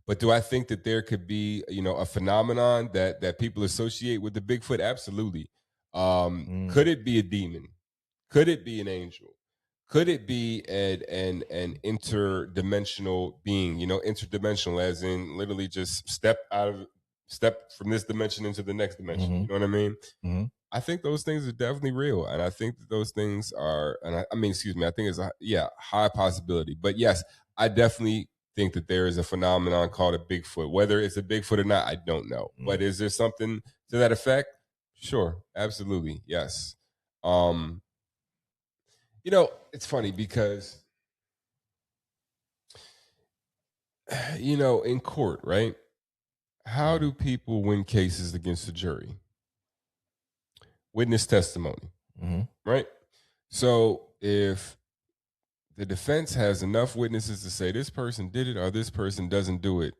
But do I think that there could be, a phenomenon that people associate with the Bigfoot? Absolutely. Could Mm. it be a demon? Could it be an angel? Could it be an interdimensional being? Interdimensional as in literally just step from this dimension into the next dimension. Mm-hmm. You know what I mean? Mm-hmm. I think those things are definitely real, and I think that those things are, and I mean, excuse me, I think it's a high possibility. But yes, I definitely think that there is a phenomenon called a Bigfoot. Whether it's a Bigfoot or not, I don't know. But is there something to that effect? Sure, absolutely, yes. Um, it's funny because in court, right? How do people win cases against the jury? Witness testimony, Mm-hmm. right? So if the defense has enough witnesses to say this person did it or this person doesn't do it,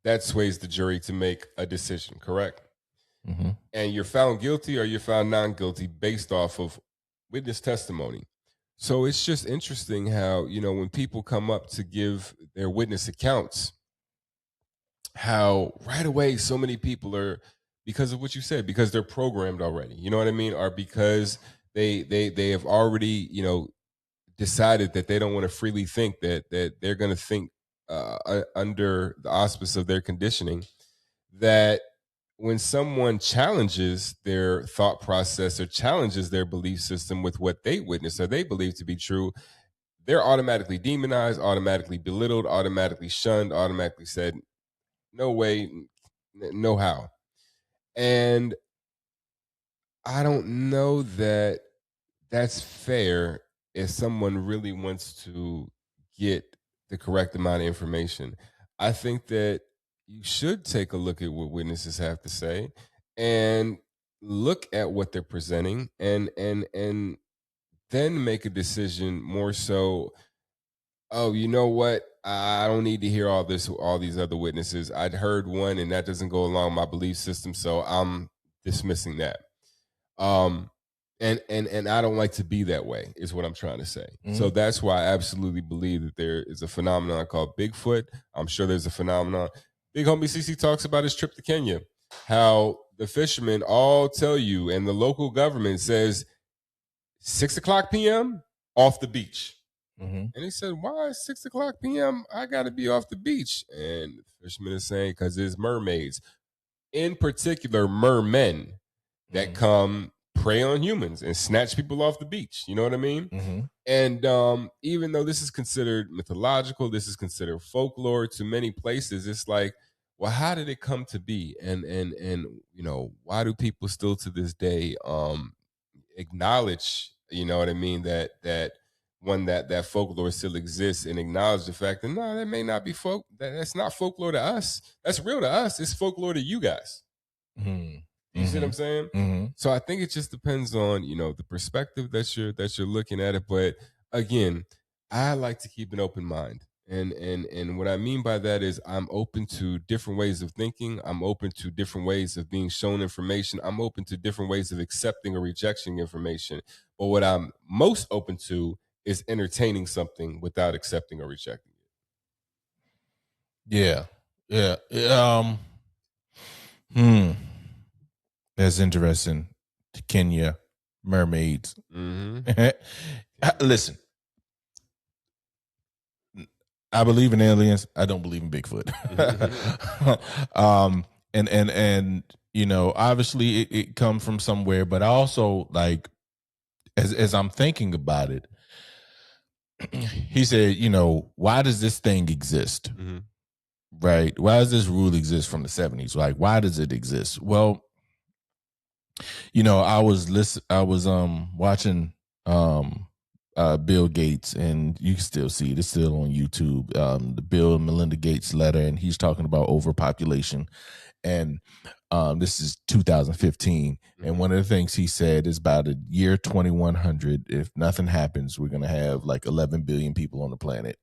that sways the jury to make a decision, correct? Mm-hmm. And you're found guilty or you're found non-guilty based off of witness testimony. So it's just interesting how, when people come up to give their witness accounts, how right away so many people are, because of what you said, because they're programmed already, you know what I mean? Or because they have already, decided that they don't want to freely think that they're going to think under the auspice of their conditioning, that when someone challenges their thought process or challenges their belief system with what they witness or they believe to be true, they're automatically demonized, automatically belittled, automatically shunned, automatically said, no way, no how. And I don't know that that's fair if someone really wants to get the correct amount of information. I think that you should take a look at what witnesses have to say and look at what they're presenting and then make a decision more so, oh, you know what? I don't need to hear all these other witnesses. I'd heard one and that doesn't go along my belief system, so I'm dismissing that. And I don't like to be that way, is what I'm trying to say. Mm-hmm. So that's why I absolutely believe that there is a phenomenon called Bigfoot. I'm sure there's a phenomenon. Big homie CC talks about his trip to Kenya, how the fishermen all tell you, and the local government says 6:00 p.m. off the beach. Mm-hmm. And he said, why 6:00 p.m. I got to be off the beach? And the fisherman is saying, because there's mermaids, in particular mermen, that come prey on humans and snatch people off the beach. You know what I mean? Mm-hmm. And even though this is considered mythological, this is considered folklore to many places, it's like, well, how did it come to be? And why do people still to this day acknowledge, you know what I mean, that folklore still exists, and acknowledge the fact that no, that may not be that's not folklore to us. That's real to us. It's folklore to you guys. Mm-hmm. You see what I'm saying? Mm-hmm. So I think it just depends on, the perspective that you're looking at it. But again, I like to keep an open mind. And what I mean by that is I'm open to different ways of thinking. I'm open to different ways of being shown information. I'm open to different ways of accepting or rejecting information. But what I'm most open to is entertaining something without accepting or rejecting it. Yeah. That's interesting. Kenya, mermaids. Mm-hmm. Listen, I believe in aliens. I don't believe in Bigfoot. And obviously it comes from somewhere, but I also, like, as I'm thinking about it, he said, why does this thing exist? Mm-hmm. Right? Why does this rule exist from the 70s? Like, why does it exist? Well, I was watching Bill Gates, and you can still see it. It's still on YouTube. The Bill and Melinda Gates letter, and he's talking about overpopulation. And this is 2015. Mm-hmm. And one of the things he said is about the year 2100, if nothing happens, we're going to have like 11 billion people on the planet.